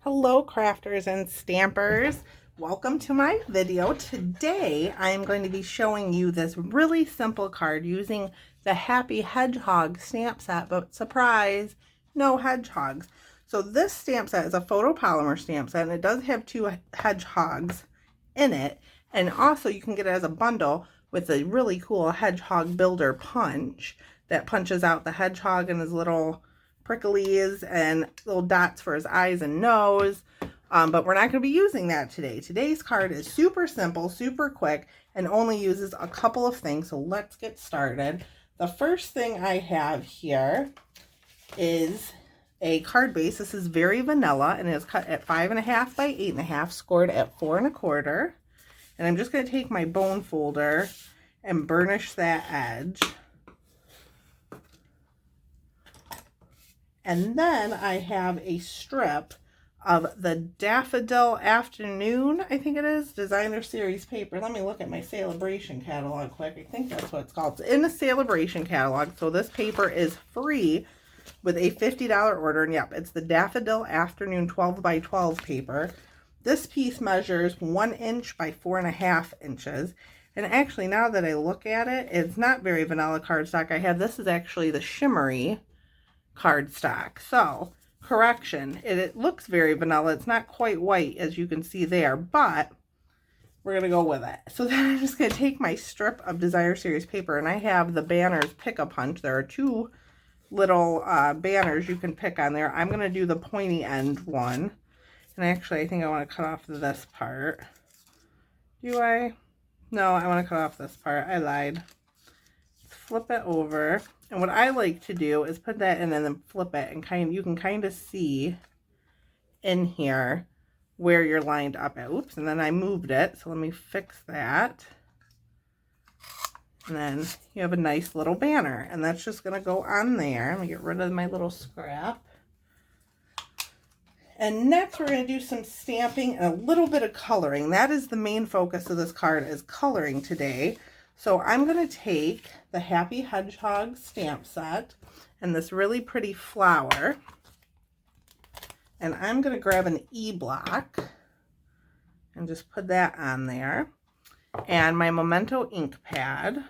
Hello crafters and stampers. Welcome to my video. Today I'm going to be showing you this really simple card using the Happy Hedgehog stamp set, but surprise, no hedgehogs. So this stamp set is a photopolymer stamp set and it does have two hedgehogs in it, and also you can get it as a bundle with a really cool hedgehog builder punch that punches out the hedgehog and his little pricklies and little dots for his eyes and nose. But we're not going to be using that today. Today's card is super simple, super quick, and only uses a couple of things. So let's get started. The first thing I have here is a card base. This is very vanilla and is cut at 5.5 by 8.5, scored at 4 1/4. And I'm just going to take my bone folder and burnish that edge. And then I have a strip of the Daffodil Afternoon, I think it is, Designer Series paper. Let me look at my Celebration catalog quick. I think that's what it's called. It's in the Celebration catalog. So this paper is free with a $50 order. And yep, it's the Daffodil Afternoon 12 by 12 paper. This piece measures 1 inch by 4.5 inches. And actually, now that I look at it, it's not very vanilla cardstock I have. This is actually the shimmery cardstock. So, correction, it looks very vanilla. It's not quite white, as you can see there, but we're going to go with it. So then I'm just going to take my strip of Designer Series paper, and I have the banners Pick-a-Punch. There are two little banners you can pick on there. I'm going to do the pointy end one. And actually, I think I want to cut off this part. Do I? No, I want to cut off this part. I lied. Let's flip it over. And what I like to do is put that in and then flip it, and you can kind of see in here where you're lined up at. Oops, and then I moved it. So let me fix that. And then you have a nice little banner, and that's just going to go on there. Let me get rid of my little scrap. And next we're going to do some stamping and a little bit of coloring. That is the main focus of this card, is coloring today. So I'm going to take the Happy Hedgehog stamp set and this really pretty flower, and I'm going to grab an E-block and just put that on there, and my Memento ink pad.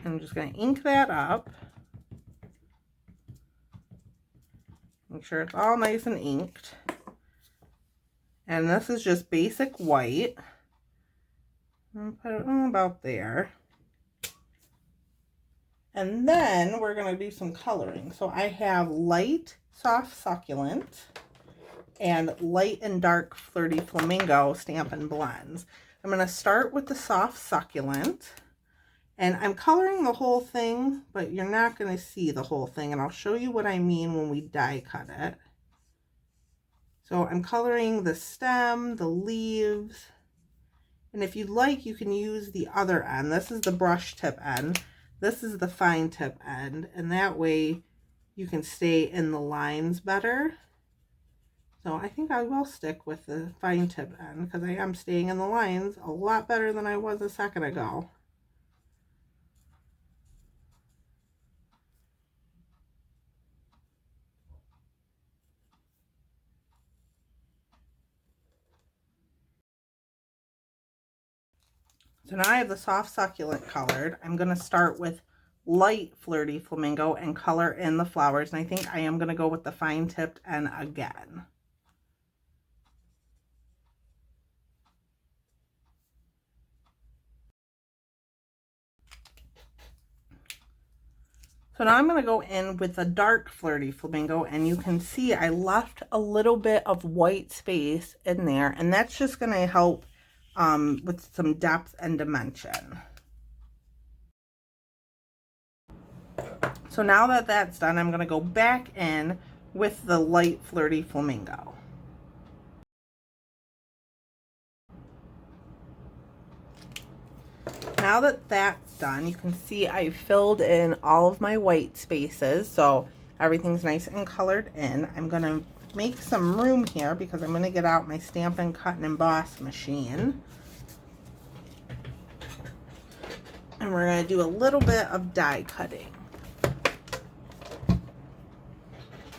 I'm just going to ink that up. Make sure it's all nice and inked. And this is just basic white. I'll put it about there. And then we're going to do some coloring. So I have light soft succulent and light and dark flirty flamingo Stampin' Blends. I'm going to start with the soft succulent. And I'm coloring the whole thing, but you're not going to see the whole thing. And I'll show you what I mean when we die cut it. So I'm coloring the stem, the leaves. And if you'd like, you can use the other end. This is the brush tip end. This is the fine tip end. And that way you can stay in the lines better. So I think I will stick with the fine tip end because I am staying in the lines a lot better than I was a second ago. So now I have the soft succulent colored. I'm going to start with light flirty flamingo and color in the flowers. And I think I am going to go with the fine tipped end again. So now I'm going to go in with a dark flirty flamingo, and you can see I left a little bit of white space in there, and that's just going to help with some depth and dimension. So now that that's done, I'm going to go back in with the light flirty flamingo. Now that that's done, you can see I filled in all of my white spaces, so everything's nice and colored in. I'm going to make some room here because I'm going to get out my Stampin' Cut and Emboss machine. And we're going to do a little bit of die cutting.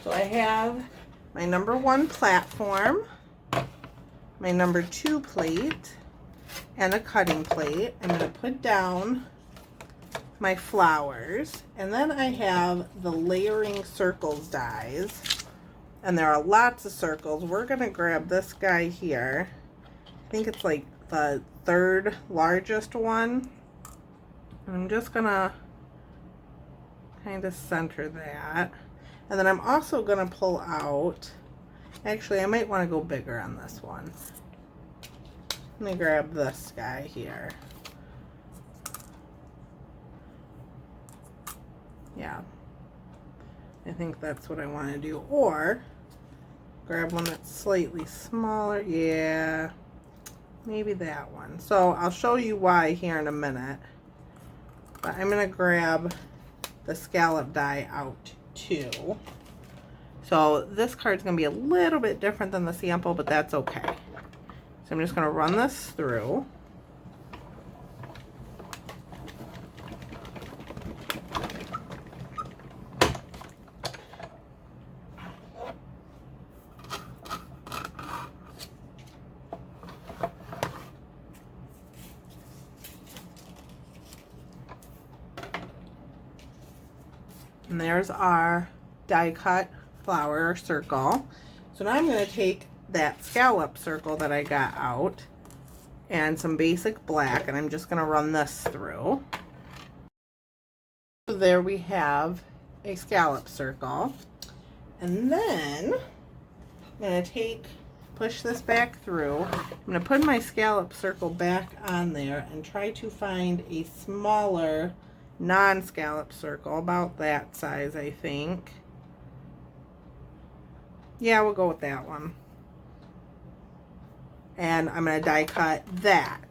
So I have my number 1 platform, my number 2 plate, and a cutting plate. I'm going to put down my flowers, and then I have the layering circles dies, and there are lots of circles. We're going to grab this guy here. I think it's like the 3rd largest one. And I'm just going to kind of center that. And then I'm also going to pull out, actually I might want to go bigger on this one. Let me grab this guy here. Yeah, I think that's what I want to do. Or grab one that's slightly smaller. Yeah, maybe that one. So I'll show you why here in a minute. But I'm going to grab the scallop die out too. So this card's going to be a little bit different than the sample, but that's okay. So I'm just going to run this through. And there's our die cut flower circle. So now I'm going to take that scallop circle that I got out and some basic black, and I'm just going to run this through. So there we have a scallop circle. And then I'm going to push this back through. I'm going to put my scallop circle back on there and try to find a smaller non-scallop circle, about that size, I think. Yeah, we'll go with that one. And I'm going to die cut that.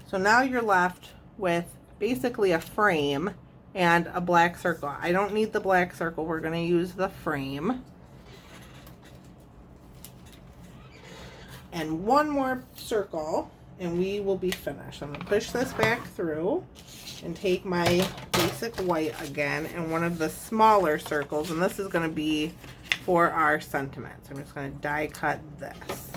So now you're left with basically a frame and a black circle. I don't need the black circle. We're going to use the frame. And one more circle and we will be finished. I'm going to push this back through and take my basic white again and one of the smaller circles, and this is going to be for our sentiments. I'm just going to die cut this.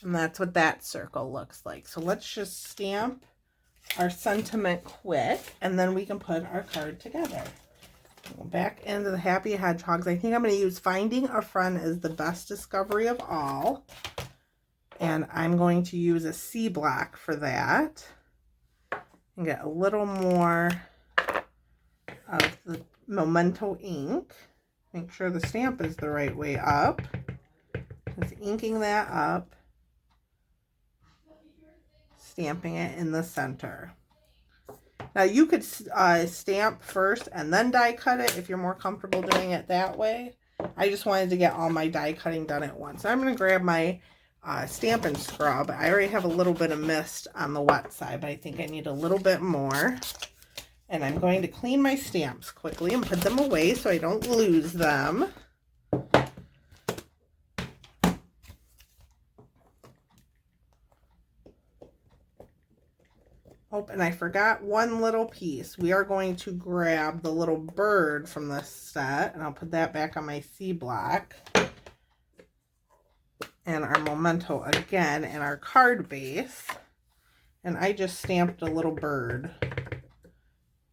And that's what that circle looks like. So let's just stamp our sentiment quick, and then we can put our card together. Go back into the Happy Hedgehogs. I think I'm going to use Finding a Friend is the best discovery of all. And I'm going to use a C block for that. And get a little more of the Memento ink. Make sure the stamp is the right way up. Just inking that up. Stamping it in the center. Now you could stamp first and then die cut it if you're more comfortable doing it that way. I just wanted to get all my die cutting done at once. So I'm going to grab my stamp and scrub. I already have a little bit of mist on the wet side, but I think I need a little bit more. And I'm going to clean my stamps quickly and put them away so I don't lose them. Oh, and I forgot one little piece. We are going to grab the little bird from this set, and I'll put that back on my C block. And our Memento again, and our card base. And I just stamped a little bird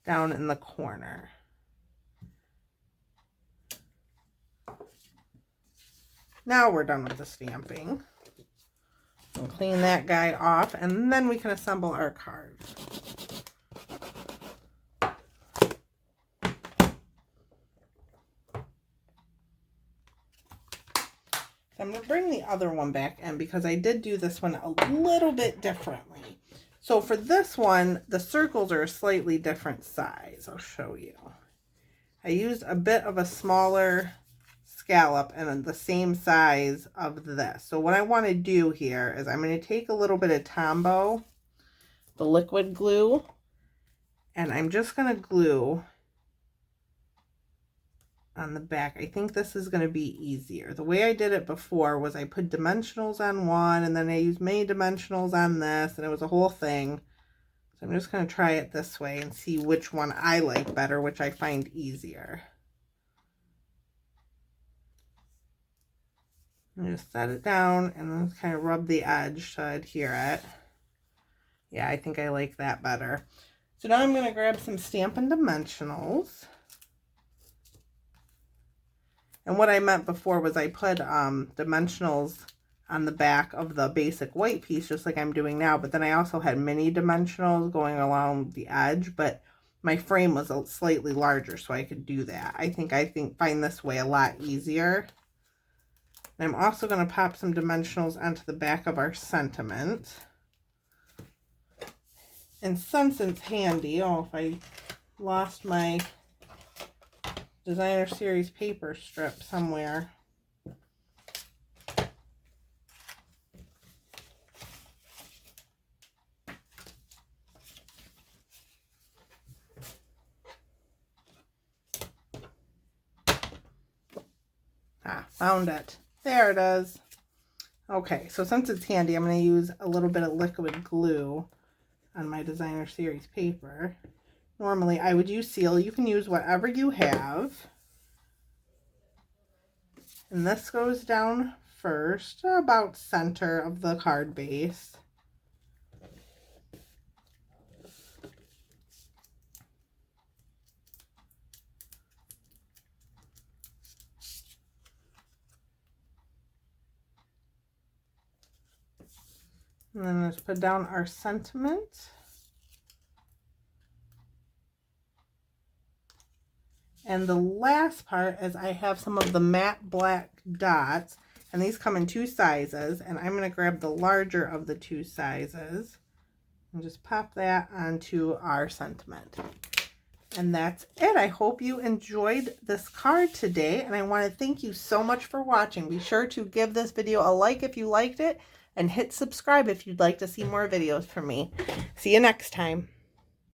down in the corner. Now we're done with the stamping. We'll clean that guy off, and then we can assemble our card. I'm going to bring the other one back in because I did do this one a little bit differently. So for this one, the circles are a slightly different size. I'll show you. I used a bit of a smaller scallop and the same size of this. So what I want to do here is I'm going to take a little bit of Tombow, the liquid glue, and I'm just going to glue on the back. I think this is going to be easier. The way I did it before was I put dimensionals on one and then I used mini dimensionals on this, and it was a whole thing. So I'm just going to try it this way and see which one I like better, which I find easier. And just set it down and then kind of rub the edge to adhere it. Yeah, I think I like that better. So now I'm going to grab some Stampin' Dimensionals. And what I meant before was I put dimensionals on the back of the basic white piece, just like I'm doing now. But then I also had mini dimensionals going along the edge, but my frame was slightly larger, so I could do that. I find this way a lot easier. And I'm also going to pop some dimensionals onto the back of our sentiment. And since it's handy, if I lost my Designer Series paper strip somewhere. Found it. There it is. Okay, so since it's handy, I'm going to use a little bit of liquid glue on my Designer Series paper. Normally, I would use seal. You can use whatever you have. And this goes down first, about center of the card base. And then let's put down our sentiment. And the last part is I have some of the matte black dots, and these come in 2 sizes, and I'm going to grab the larger of the 2 sizes and just pop that onto our sentiment. And that's it. I hope you enjoyed this card today, and I want to thank you so much for watching. Be sure to give this video a like if you liked it, and hit subscribe if you'd like to see more videos from me. See you next time.